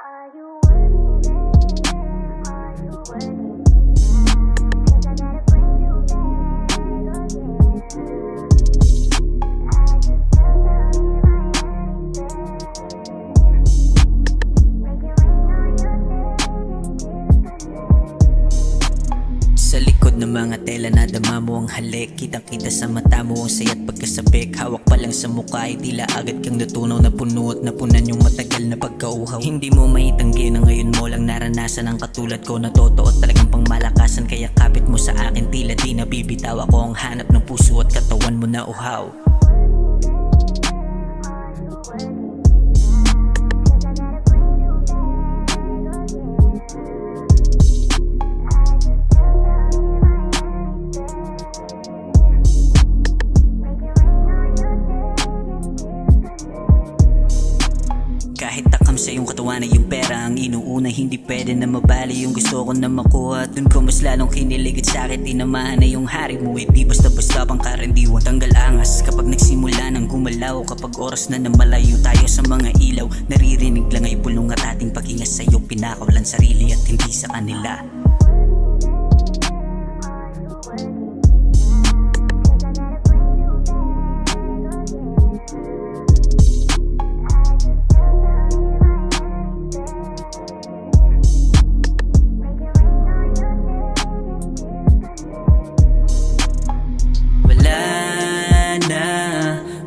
Are you working it? Are you working it? 'Cause I gotta bring you back again. I just tell you my everything. Make it rain on your day. Sa likod ng mga tela nadama mo ang halik. Kitang-kita sa mata mo ang saya't pagkasabik. Hawak pa lang sa mukha ay tila agad kang natunaw na puno at napunan yung matagal na pagkauhaw. Hindi mo maitanggi na ngayon mo lang naranasan ang katulad ko na totoo at talagang pangmalakasan. Kaya kapit mo sa akin tila di nabibitaw. Ako ang hanap ng puso at katawan mo na uhaw. Kahit takam sa iyong katawan ay yung pera ang inuuna. Hindi pwede na mabali yung gusto ko na makuha. Dun ko mas lalong kinilig at sakit tinamaan na yung hari mo. Di basta-basta pang karandiwan. Tanggal angas kapag nagsimula ng gumalaw. Kapag oras na malayo tayo sa mga ilaw. Naririnig lang ay bulong at ating paghinga sa'yo. Pinakawalan sarili at hindi sa kanila.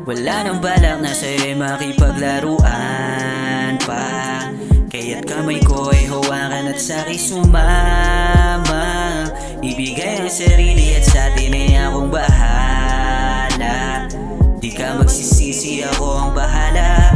Wala nang balak na sa'yo'y makipaglaruan pa. Kaya't kamay ko ay hawakan at sa'kin sumama. Ibigay ang sarili at sa'tin ay akong bahala. Di ka magsisisi, ako ang bahala.